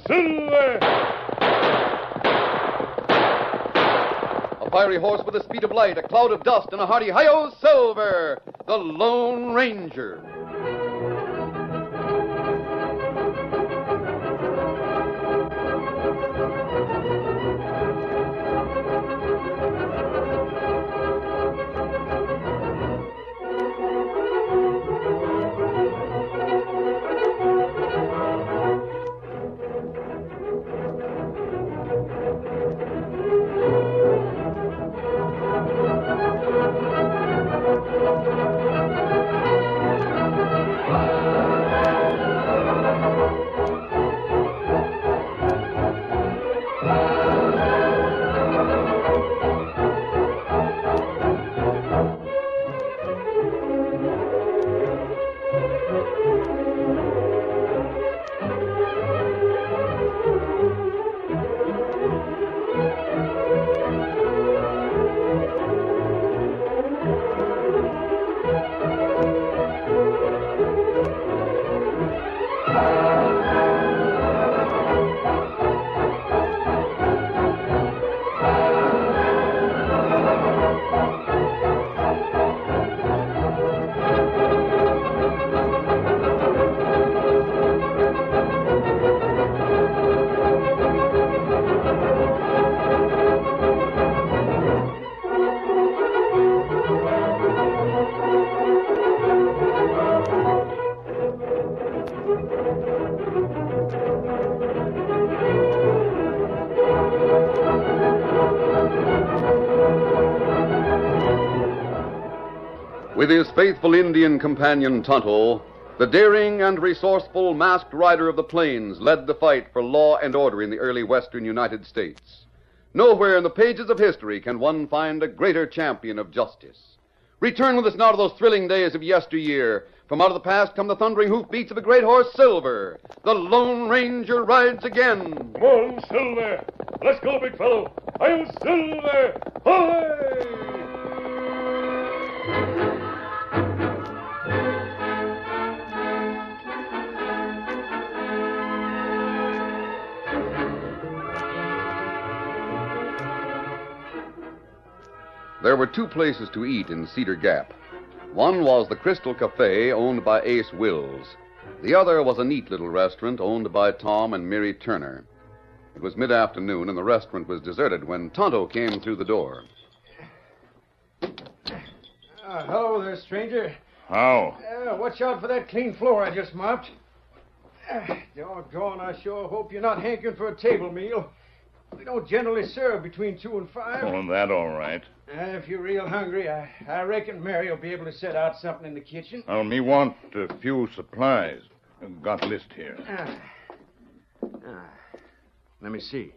Silver! A fiery horse with the speed of light, a cloud of dust, and a hearty hi-yo, Silver, the Lone Ranger. With his faithful Indian companion Tonto, the daring and resourceful masked rider of the plains led the fight for law and order in the early western United States. Nowhere in the pages of history can one find a greater champion of justice. Return with us now to those thrilling days of yesteryear. From out of the past come the thundering hoofbeats of the great horse Silver. The Lone Ranger rides again. Come on, Silver. Let's go, big fellow. I'm Silver. Hi! There were two places to eat in Cedar Gap. One was the Crystal Cafe, owned by Ace Wills. The other was a neat little restaurant owned by Tom and Mary Turner. It was mid-afternoon, and the restaurant was deserted when Tonto came through the door. Hello there, stranger. How? Watch out for that clean floor I just mopped. Doggone, I sure hope you're not hankering for a table meal. We don't generally serve between 2 and 5. Oh, that all right. If you're real hungry, I reckon Mary will be able to set out something in the kitchen. Well, me want a few supplies. Got list here. Let me see.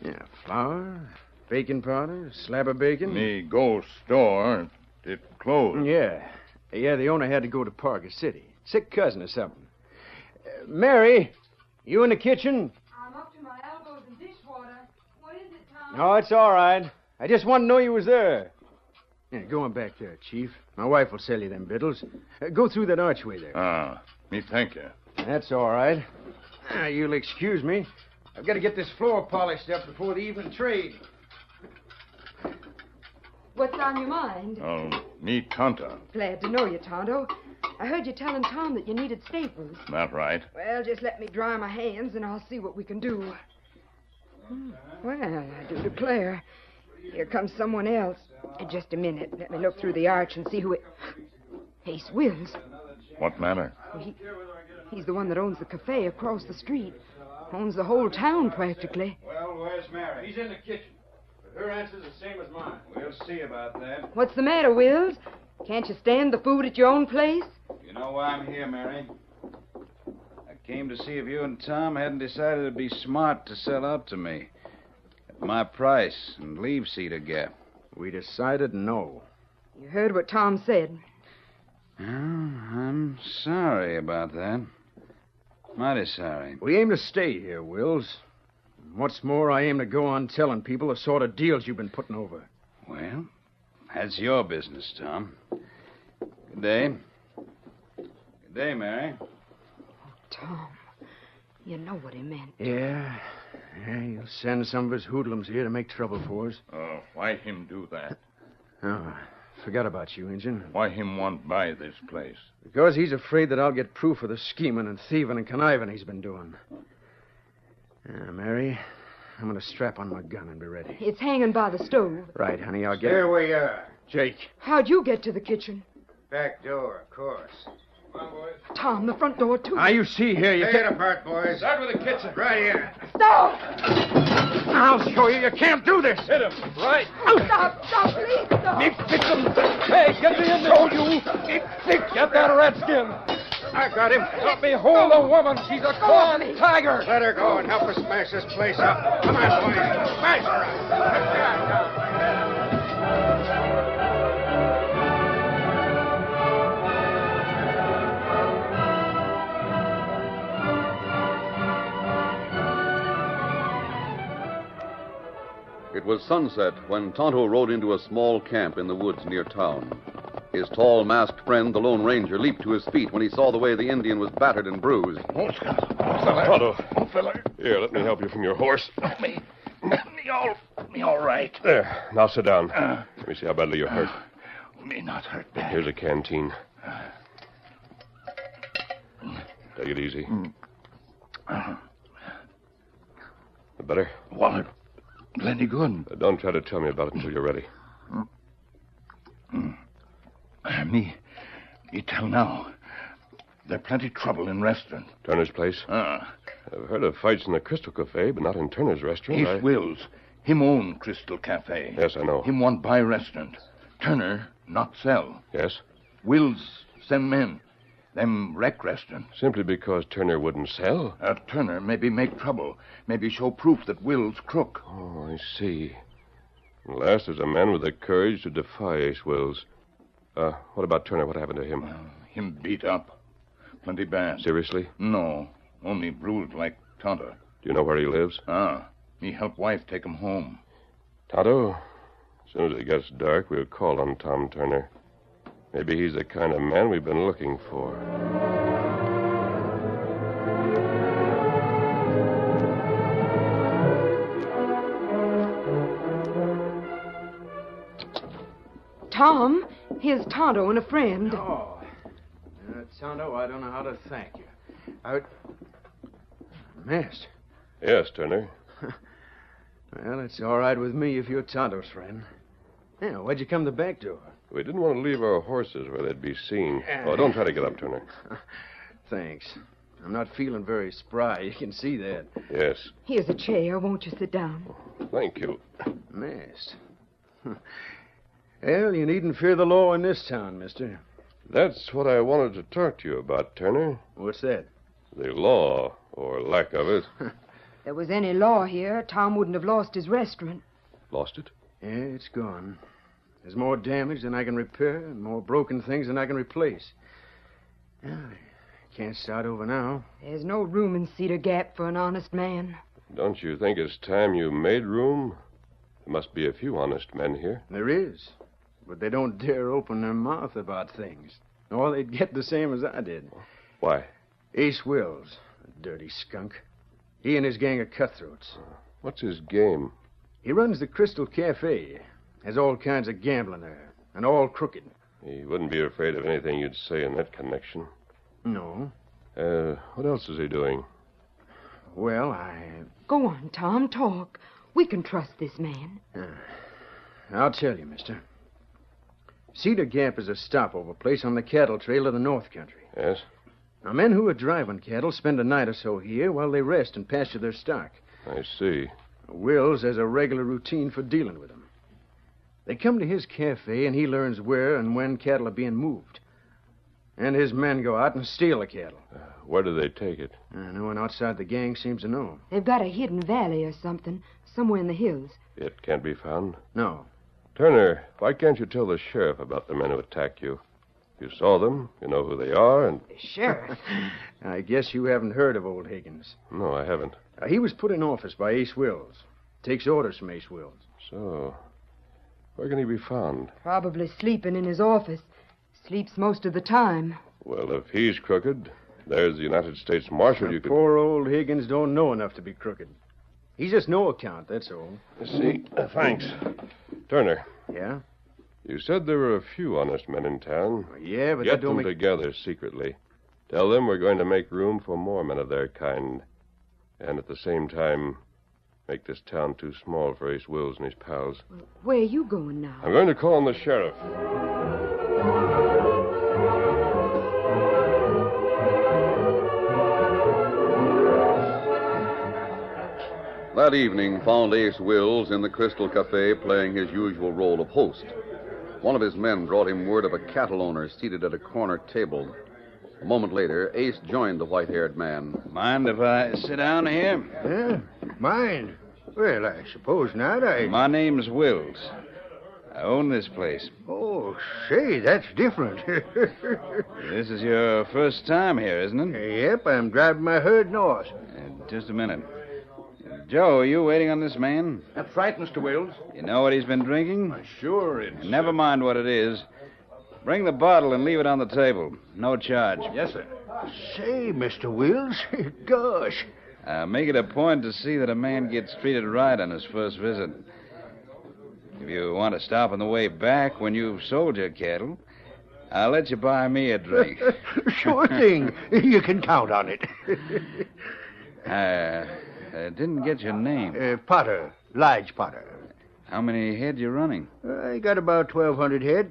Yeah, flour, baking powder, slab of bacon. Me go store. It closed. Yeah, the owner had to go to Parker City. Sick cousin or something. Mary, you in the kitchen? I'm up to my elbows in dishwater. What is it, Tom? Oh, it's all right. I just wanted to know you was there. Yeah, go on back there, Chief. My wife will sell you them victuals. Go through that archway there. Me thank you. That's all right. You'll excuse me. I've got to get this floor polished up before the evening trade. What's on your mind? Oh, me Tonto. Glad to know you, Tonto. I heard you telling Tom that you needed staples. That right. Well, just let me dry my hands and I'll see what we can do. Well, I do declare. Here comes someone else. Just a minute. Let me look through the arch and see who it... Ace Wills. What matter? He's the one that owns the cafe across the street. Owns the whole town, practically. Well, where's Mary? He's in the kitchen. But her answer's the same as mine. We'll see about that. What's the matter, Wills? Can't you stand the food at your own place? You know why I'm here, Mary? I came to see if you and Tom hadn't decided it'd be smart to sell out to me. At my price and leave Cedar Gap. We decided no. You heard what Tom said. Well, I'm sorry about that. Mighty sorry. We aim to stay here, Wills. What's more, I aim to go on telling people the sort of deals you've been putting over. Well, that's your business, Tom. Good day. Good day, Mary. Tom, You know what he meant. Yeah, he'll send some of his hoodlums here to make trouble for us. Oh, why him do that? Oh, forgot about you, Injun. Why him want buy this place? Because he's afraid that I'll get proof of the scheming and thieving and conniving he's been doing. Mary, I'm going to strap on my gun and be ready. It's hanging by the stove. Right, honey, I'll get There we are. Jake. How'd you get to the kitchen? Back door, of course. Come on, boys. Tom, the front door, too. You see here, you Take it apart, boys. Start with the kitchen. Right here. Stop! I'll show you. You can't do this. Hit him. Right. Stop, please, stop. Fix him. Hey, get me in there. Oh, you. Get that redskin. I got him. Let me hold the woman. She's a corn tiger. Let her go and help us smash this place up. Come on, boys. Smash her up. It was sunset when Tonto rode into a small camp in the woods near town. His tall, masked friend, the Lone Ranger, leaped to his feet when he saw the way the Indian was battered and bruised. Tonto. Here, let me help you from your horse. Me all right. There. Now sit down. Let me see how badly you're hurt. Me not hurt bad. Here's a canteen. Take it easy. Better? Wallet. Plenty good. Don't try to tell me about it until you're ready. Me tell now. There plenty trouble in restaurant. Turner's place? I've heard of fights in the Crystal Cafe, but not in Turner's restaurant. Ace Wills. Him own Crystal Cafe. Yes, I know. Him want buy restaurant. Turner not sell. Yes? Wills send men. Them wreck restaurant. Simply because Turner wouldn't sell? Turner maybe make trouble. Maybe show proof that Wills crook. Oh, I see. At last there's a man with the courage to defy Ace Wills. What about Turner? What happened to him? Him beat up. Plenty bad. Seriously? No. Only bruised like Tonto. Do you know where he lives? Me help wife take him home. Tonto, as soon as it gets dark, we'll call on Tom Turner. Maybe he's the kind of man we've been looking for. Tom, here's Tonto and a friend. Oh. Tonto, I don't know how to thank you. Master. Yes, Turner. Well, it's all right with me if you're Tonto's friend. Yeah, why'd you come the back door? We didn't want to leave our horses where they'd be seen. Oh, don't try to get up, Turner. Thanks. I'm not feeling very spry. You can see that. Yes. Here's a chair. Won't you sit down? Thank you. Masked. Well, you needn't fear the law in this town, mister. That's what I wanted to talk to you about, Turner. What's that? The law, or lack of it. If there was any law here, Tom wouldn't have lost his restaurant. Lost it? Yeah, it's gone. There's more damage than I can repair and more broken things than I can replace. I can't start over now. There's no room in Cedar Gap for an honest man. Don't you think it's time you made room? There must be a few honest men here. There is. But they don't dare open their mouth about things. Or they'd get the same as I did. Why? Ace Wills, a dirty skunk. He and his gang of cutthroats. What's his game? He runs the Crystal Cafe. Has all kinds of gambling there. And all crooked. He wouldn't be afraid of anything you'd say in that connection. No. What else is he doing? Well, Go on, Tom, talk. We can trust this man. I'll tell you, mister. Cedar Gap is a stopover place on the cattle trail of the North Country. Yes? Now, men who are driving cattle spend a night or so here while they rest and pasture their stock. I see. Wills has a regular routine for dealing with them. They come to his cafe, and he learns where and when cattle are being moved. And his men go out and steal the cattle. Where do they take it? No one outside the gang seems to know. They've got a hidden valley or something, somewhere in the hills. It can't be found? No. Turner, why can't you tell the sheriff about the men who attacked you? You saw them, you know who they are, and... The sheriff? I guess you haven't heard of old Higgins. No, I haven't. He was put in office by Ace Wills. Takes orders from Ace Wills. So, where can he be found? Probably sleeping in his office. Sleeps most of the time. Well, if he's crooked, There's the United States Marshal you could... Poor old Higgins don't know enough to be crooked. He's just no account, that's all. See, thanks. Turner, Yeah? you said there were a few honest men in town. Yeah, but Get that don't them make... together secretly. Tell them we're going to make room for more men of their kind. And at the same time, make this town too small for Ace Wills and his pals. Where are you going now? I'm going to call on the sheriff. That evening found Ace Wills in the Crystal Cafe playing his usual role of host. One of his men brought him word of a cattle owner seated at a corner table. A moment later, Ace joined the white-haired man. Mind if I sit down here? Yeah? Mine? Well, I suppose not. My name's Wills. I own this place. Oh, say, that's different. This is your first time here, isn't it? Yep, I'm driving my herd north. Just a minute. Joe, are you waiting on this man? That's right, Mr. Wills. You know what he's been drinking? Sure, it's... Never mind what it is. Bring the bottle and leave it on the table. No charge. Yes, sir. Say, Mr. Wills, gosh. Make it a point to see that a man gets treated right on his first visit. If you want to stop on the way back when you've sold your cattle, I'll let you buy me a drink. Sure thing. You can count on it. I didn't get your name. Potter. Lige Potter. How many head you running? I got about 1,200 head.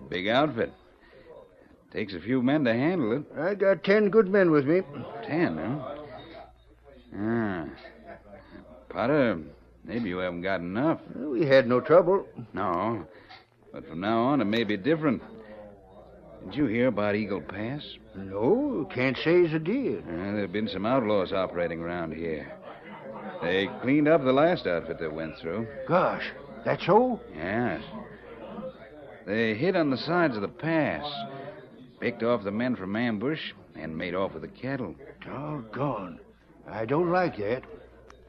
Big outfit. Takes a few men to handle it. I got 10 good men with me. 10, huh? Potter, maybe you haven't got enough. We had no trouble. No, but from now on it may be different. Did you hear about Eagle Pass? No, can't say as I did. There have been some outlaws operating around here. They cleaned up the last outfit that went through. Gosh, that's so? Yes. They hid on the sides of the pass, picked off the men from ambush, and made off with the cattle. Doggone. I don't like that.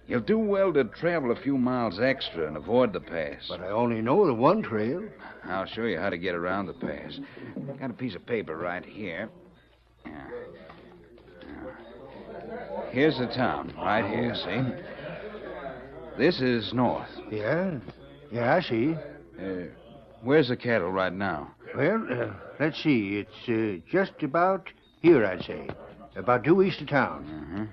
You'll do well to travel a few miles extra and avoid the pass. But I only know the one trail. I'll show you how to get around the pass. Got a piece of paper right here. Here's the town, right here, see? This is north. Yeah? Yeah, I see. Where's the cattle right now? Well, let's see. It's just about here, I'd say. About due east of town.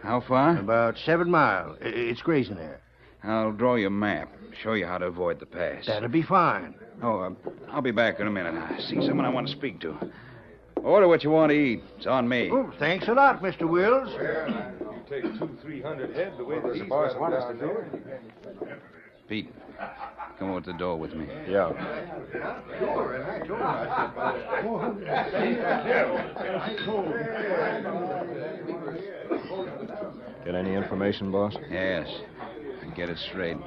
How far? About 7 miles. It's grazing there. I'll draw you a map. Show you how to avoid the pass. That'll be fine. Oh, I'll be back in a minute. I see someone I want to speak to. Order what you want to eat. It's on me. Oh, thanks a lot, Mr. Wills. You take 200-300 head the way the boss want us to do it. Pete, come over to the door with me. Yeah. Get any information, boss? Yes. Get it straight.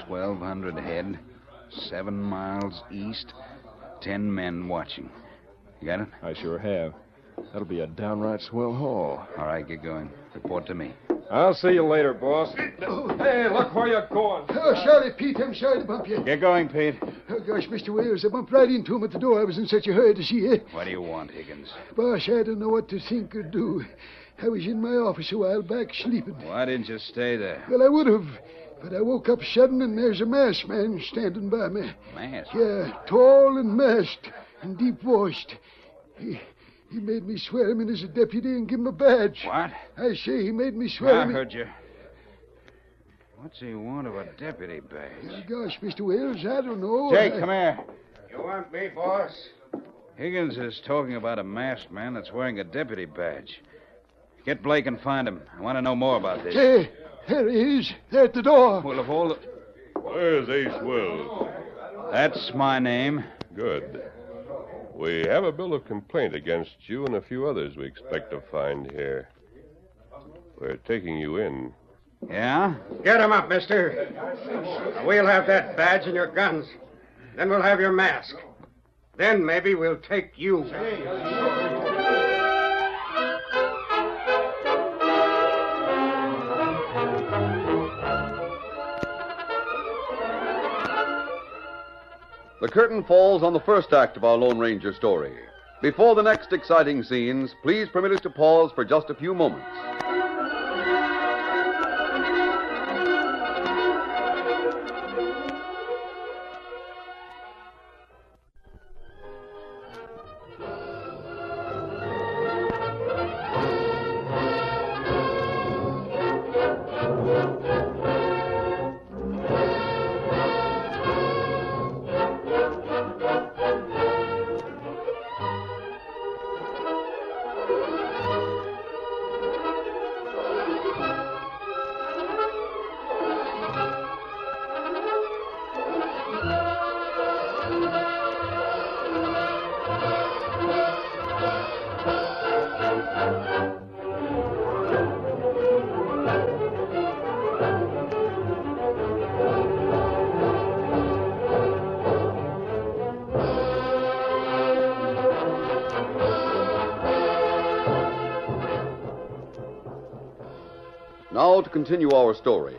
1,200 head, 7 miles east, 10 men watching. You got it? I sure have. That'll be a downright swell haul. All right, get going. Report to me. I'll see you later, boss. Hey, look where you're going. Oh, sorry, Pete. I'm sorry to bump you. Get going, Pete. Oh, gosh, Mr. Wills, I bumped right into him at the door. I was in such a hurry to see you. What do you want, Higgins? Boss, I don't know what to think or do. I was in my office a while back sleeping. Why didn't you stay there? Well, I would have, but I woke up sudden and there's a masked man standing by me. Masked? Yeah, tall and masked and deep-voiced. He made me swear him in as a deputy and give him a badge. What? I say he made me swear I him... heard you. What's he want of a deputy Oh, badge? gosh, Mr. Wills, I don't know. Jake, come here. You want me, boss? Higgins is talking about a masked man that's wearing a deputy badge. Get Blake and find him. I want to know more about this. Hey, there he is. There at the door. Well, of all the... Where's Ace Wills? That's my name. Good. We have a bill of complaint against you and a few others we expect to find here. We're taking you in. Yeah? Get him up, mister. We'll have that badge and your guns. Then we'll have your mask. Then maybe we'll take you. The curtain falls on the first act of our Lone Ranger story. Before the next exciting scenes, please permit us to pause for just a few moments. Now to continue our story.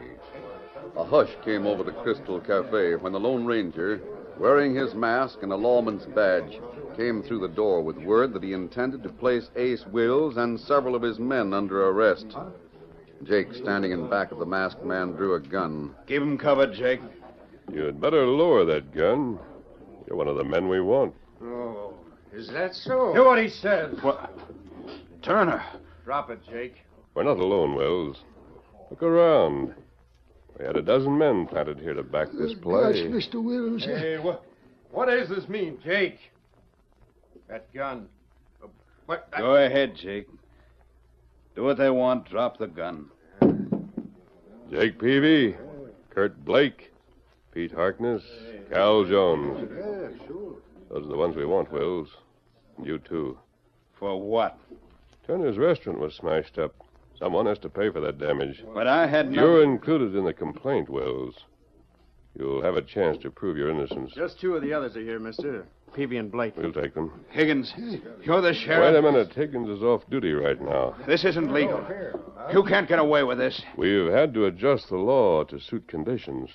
A hush came over the Crystal Cafe when the Lone Ranger, wearing his mask and a lawman's badge, came through the door with word that he intended to place Ace Wills and several of his men under arrest. Jake, standing in back of the masked man, drew a gun. Keep him covered, Jake. You'd better lower that gun. You're one of the men we want. Oh, is that so? Do what he says. What? Turner. Drop it, Jake. We're not alone, Wills. Look around. We had a dozen men planted here to back this Gosh, play. Mr. Wills. Hey, what does this mean, Jake? That gun. What? Go ahead, Jake. Do what they want. Drop the gun. Jake Peavy, Kurt Blake, Pete Harkness, Cal Jones. Those are the ones we want, Wills. And you, too. For what? Turner's restaurant was smashed up. Someone has to pay for that damage. But I had no... You're included in the complaint, Wills. You'll have a chance to prove your innocence. Just two of the others are here, mister. Peavy and Blake. We'll take them. Higgins, you're the sheriff. Wait a minute. Higgins is off duty right now. This isn't legal. You can't get away with this. We've had to adjust the law to suit conditions.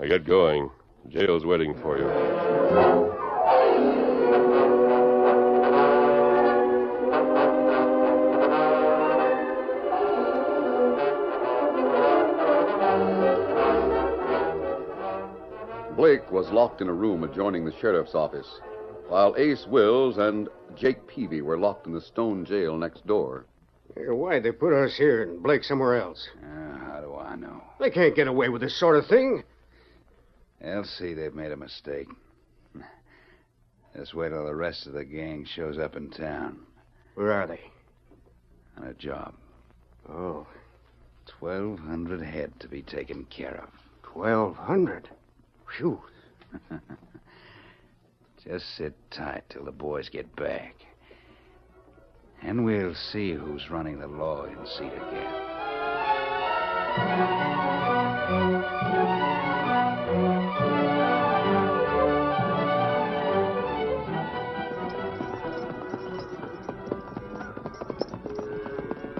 Now get going. Jail's waiting for you. Blake was locked in a room adjoining the sheriff's office, while Ace Wills and Jake Peavy were locked in the stone jail next door. Why'd they put us here and Blake somewhere else? How do I know? They can't get away with this sort of thing. They'll see they've made a mistake. Just wait till the rest of the gang shows up in town. Where are they? On a job. Oh, 1,200 head to be taken care of. 1,200. Phew. Just sit tight till the boys get back. And we'll see who's running the law in Cedar Gap.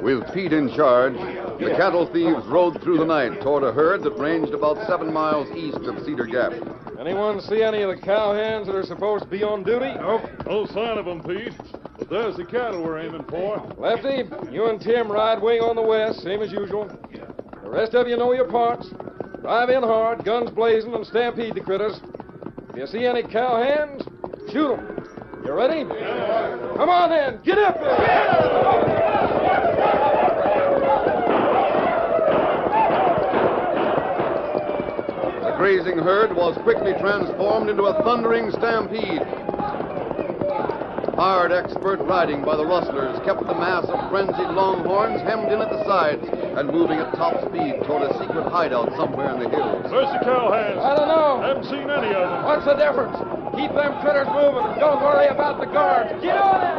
With Pete in charge, the cattle thieves rode through the night toward a herd that ranged about 7 miles east of Cedar Gap. Anyone see any of the cowhands that are supposed to be on duty? Nope. No sign of them, Pete. But there's the cattle we're aiming for. Lefty, you and Tim ride wing on the west, same as usual. The rest of you know your parts. Drive in hard, guns blazing, and stampede the critters. If you see any cowhands, shoot them. You ready? Yeah. Come on, then. Get up there. The grazing herd was quickly transformed into a thundering stampede. Hard, expert riding by the rustlers kept the mass of frenzied longhorns hemmed in at the sides and moving at top speed toward a secret hideout somewhere in the hills. Where's the cowhands? I don't know. Haven't seen any of them. What's the difference? Keep them critters moving and don't worry about the guards. Get on it!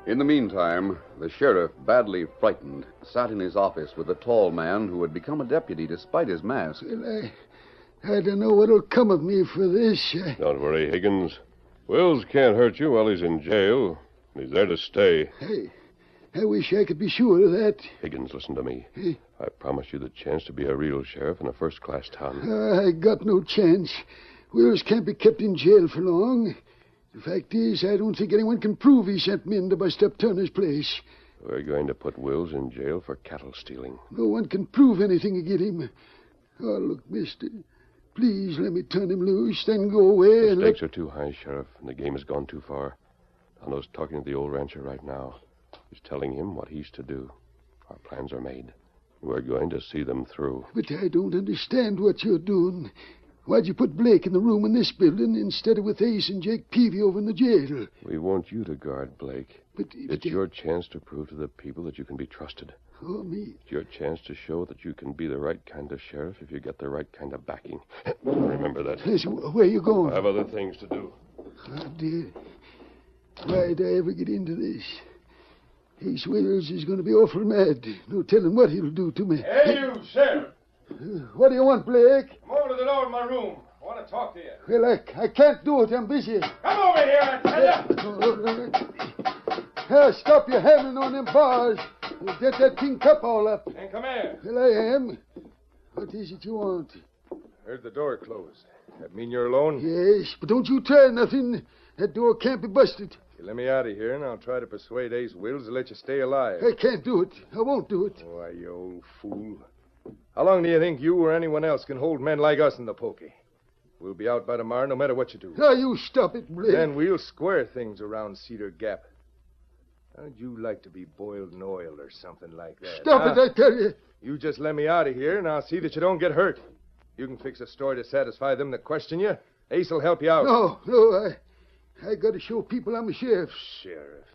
In the meantime, the sheriff, badly frightened, sat in his office with a tall man who had become a deputy despite his mask. Well, I don't know what'll come of me for this. Don't worry, Higgins. Wills can't hurt you while he's in jail. He's there to stay. Hey, I wish I could be sure of that. Higgins, listen to me. Hey. I promised you the chance to be a real sheriff in a first-class town. I got no chance. Wills can't be kept in jail for long. The fact is, I don't think anyone can prove he sent men to bust up Turner's place. We're going to put Wills in jail for cattle stealing. No one can prove anything against him. Oh, look, mister, please let me turn him loose, then go away The and stakes are too high, Sheriff, and the game has gone too far. Tonto's talking to the old rancher right now. He's telling him what he's to do. Our plans are made. We're going to see them through. But I don't understand what you're doing. Why'd you put Blake in the room in this building instead of with Ace and Jake Peavy over in the jail? We want you to guard Blake. But It's your chance to prove to the people that you can be trusted. Oh, me. It's your chance to show that you can be the right kind of sheriff if you get the right kind of backing. Remember that. Listen, where you going? I have other things to do. Oh, dear. Why'd I ever get into this? Ace Wills is going to be awful mad. No telling what he'll do to me. Hey, you, Sheriff. What do you want, Blake? Come over to the door of my room. I want to talk to you. Well, I can't do it. I'm busy. Come over here, I tell you. Stop your hammering on them bars. You'll get that pink cup all up. And come here. Well, I am. What is it you want? Heard the door closed. That mean you're alone? Yes, but don't you try nothing. That door can't be busted. You let me out of here, and I'll try to persuade Ace Wills to let you stay alive. I can't do it. I won't do it. Why, you old fool. How long do you think you or anyone else can hold men like us in the pokey? We'll be out by tomorrow no matter what you do. Now, you stop it, Blake. Then we'll square things around Cedar Gap. How'd you like to be boiled in oil or something like that? Stop it, I tell you. You just let me out of here, and I'll see that you don't get hurt. You can fix a story to satisfy them that question you. Ace will help you out. No, I got to show people I'm a sheriff. Sheriff?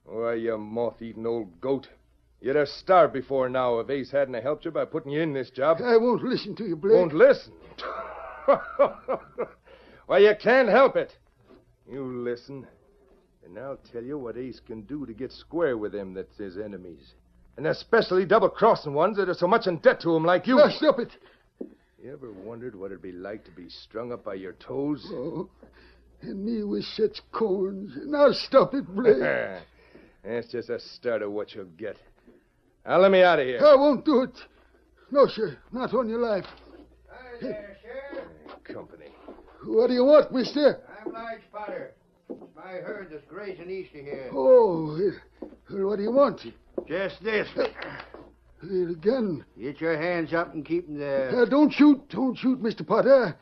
Why, you moth-eaten old goat. You'd have starved before now if Ace hadn't helped you by putting you in this job. I won't listen to you, Blake. Won't listen? Why, you can't help it. You listen, and I'll tell you what Ace can do to get square with them that's his enemies. And especially double-crossing ones that are so much in debt to him like you. Now, stop it. You ever wondered what it'd be like to be strung up by your toes? Oh, and me with such corns. Now, stop it, Blake. That's just a start of what you'll get. Now, let me out of here. I won't do it. No, sir, not on your life. Hi there, Sheriff. Company. What do you want, mister? I'm Lige Potter. My herd that's grazing east of here. Oh, well, what do you want? Just this. A gun. Get your hands up and keep them there. Don't shoot. Don't shoot, Mr. Potter.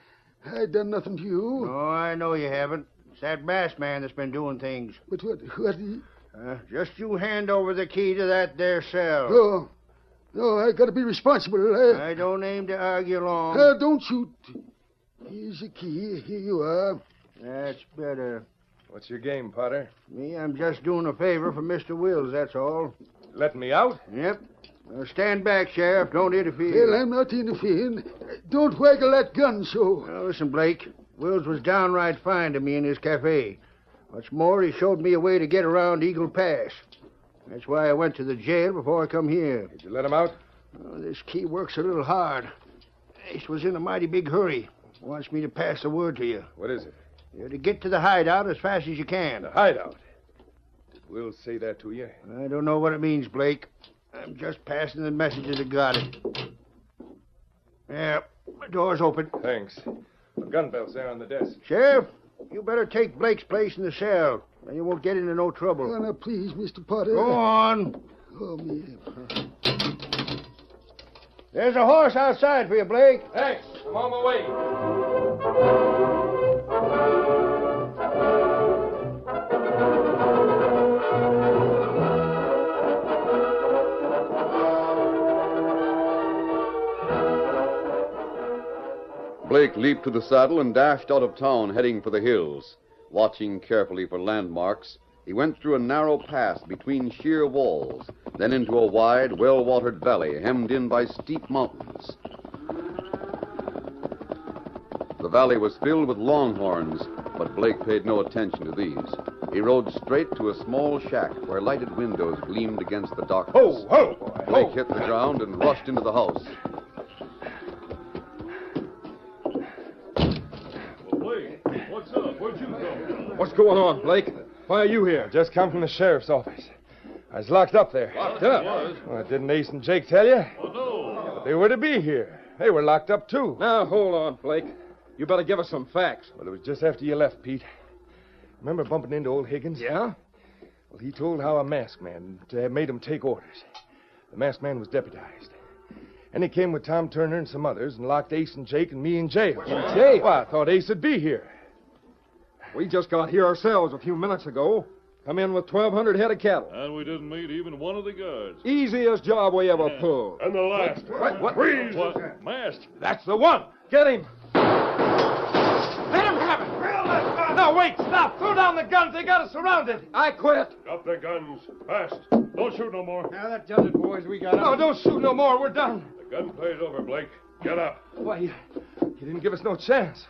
I done nothing to you. Oh, I know you haven't. It's that masked man that's been doing things. But what just you hand over the key to that there cell. No, I gotta be responsible. I don't aim to argue long. Don't shoot. Here's the key. Here you are. That's better. What's your game, Potter? Me, I'm just doing a favor for Mr. Wills, that's all. Letting me out? Yep. Now stand back, Sheriff. Don't interfere. Well, I'm not interfering. Don't waggle that gun so. Now, listen, Blake. Wills was downright fine to me in his cafe. What's more, he showed me a way to get around Eagle Pass. That's why I went to the jail before I come here. Did you let him out? Oh, this key works a little hard. Ace was in a mighty big hurry. Wants me to pass the word to you. What is it? You're to get to the hideout as fast as you can. The hideout? We'll say that to you. I don't know what it means, Blake. I'm just passing the messages that got it. Yeah, the door's open. Thanks. The gun belt's there on the desk. Sheriff, you better take Blake's place in the cell. Then you won't get into no trouble. Oh, now, please, Mr. Potter. Go on. Oh, me. There's a horse outside for you, Blake. Thanks. I'm on my way. Blake leaped to the saddle and dashed out of town, heading for the hills. Watching carefully for landmarks, he went through a narrow pass between sheer walls, then into a wide, well-watered valley hemmed in by steep mountains. The valley was filled with longhorns, but Blake paid no attention to these. He rode straight to a small shack where lighted windows gleamed against the darkness. Ho, ho, boy, Blake ho. hit the ground and rushed into the house. Blake, what's up? Where'd you go? What's going on, Blake? Why are you here? Just come from the sheriff's office. I was locked up there. Locked up? Well, didn't Ace and Jake tell you? Oh, no. But they were to be here. They were locked up, too. Now, hold on, Blake. You better give us some facts. Well, it was just after you left, Pete. Remember bumping into old Higgins? Yeah? Well, he told how a masked man made him take orders. The masked man was deputized. And he came with Tom Turner and some others and locked Ace and Jake and me in jail. In jail? Well, I thought Ace would be here. We just got here ourselves a few minutes ago. Come in with 1,200 head of cattle. And we didn't meet even one of the guards. Easiest job we ever pulled. And the last. What? Freeze! What? Masked. That's the one. Get him. Let him have it. No, wait, stop. Throw down the guns. They got us surrounded. I quit. Drop their guns. Fast. Don't shoot no more. Now that does it, boys. We got him. No, don't shoot no more. We're done. The gunplay's over, Blake. Get up. Why, you didn't give us no chance.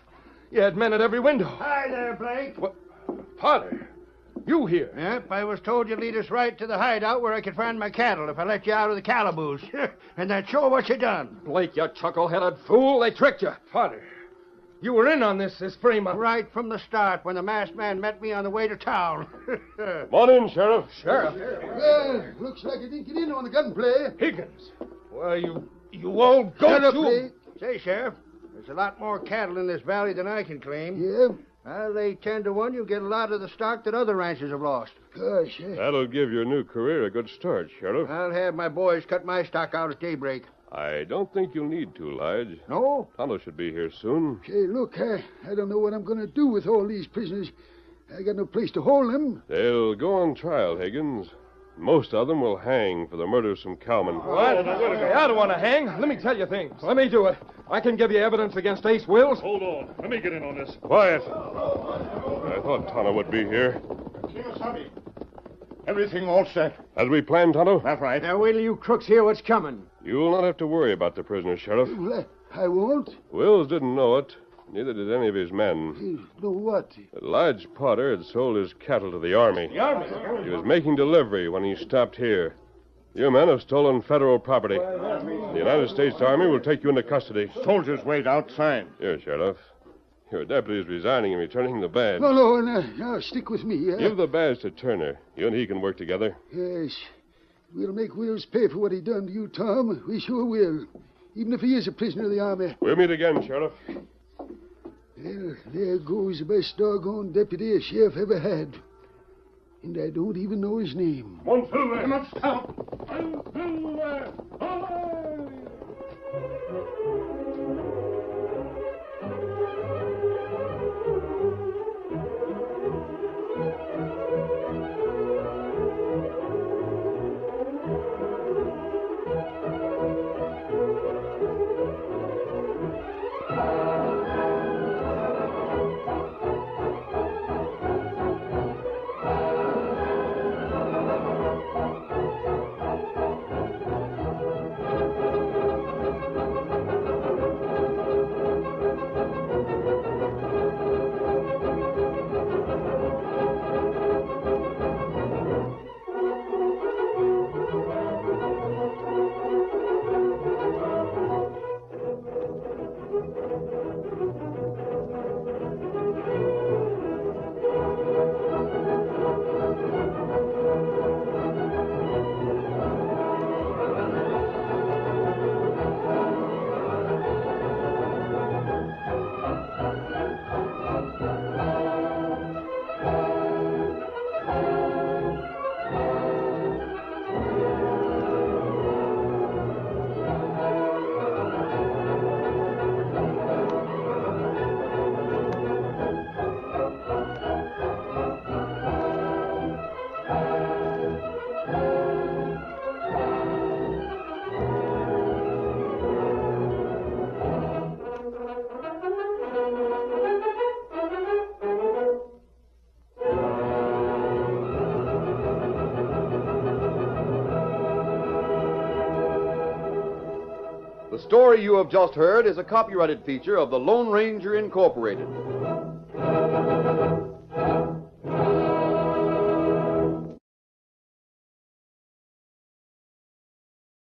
You had men at every window. Hi there, Blake. What? Potter, you here? Yep, I was told you'd lead us right to the hideout where I could find my cattle if I let you out of the calaboose. And that's sure what you done. Blake, you chuckle-headed fool. They tricked you. Potter, you were in on this frame up. Right from the start when the masked man met me on the way to town. Come on in, Sheriff. Sheriff? Well, looks like I didn't get in on the gunplay. Higgins. Well, you old goat. Shut up, you... Blake. Say, Sheriff, there's a lot more cattle in this valley than I can claim. Yeah? I'll lay 10 to 1 you'll get a lot of the stock that other ranchers have lost. Gosh, That'll give your new career a good start, Sheriff. I'll have my boys cut my stock out at daybreak. I don't think you'll need to, Lige. No? Tonto should be here soon. Say, look, I don't know what I'm going to do with all these prisoners. I got no place to hold them. They'll go on trial, Higgins. Most of them will hang for the murder of some cowmen. What? I don't want to hang. Let me tell you things. Let me do it. I can give you evidence against Ace Wills. Hold on. Let me get in on this. Quiet. I thought Tonto would be here. Everything all set. As we planned, Tonto, That's right. Now, wait till you crooks hear what's coming. you'll not have to worry about the prisoner, Sheriff. Well, I won't. Wills didn't know it. Neither did any of his men. You know what? But Lige Potter had sold his cattle to the Army. The Army? He was making delivery when he stopped here. You men have stolen federal property. The United States Army will take you into custody. Soldiers wait outside. Here, Sheriff. Your deputy is resigning and returning the badge. No, stick with me. Give the badge to Turner. You and he can work together. Yes. We'll make Wills pay for what he done to you, Tom. We sure will. Even if he is a prisoner of the Army. We'll meet again, Sheriff. Well, there goes the best doggone deputy a sheriff ever had. And I don't even know his name. One Silver. Come on, stop. One Silver. Away! The story you have just heard is a copyrighted feature of the Lone Ranger Incorporated.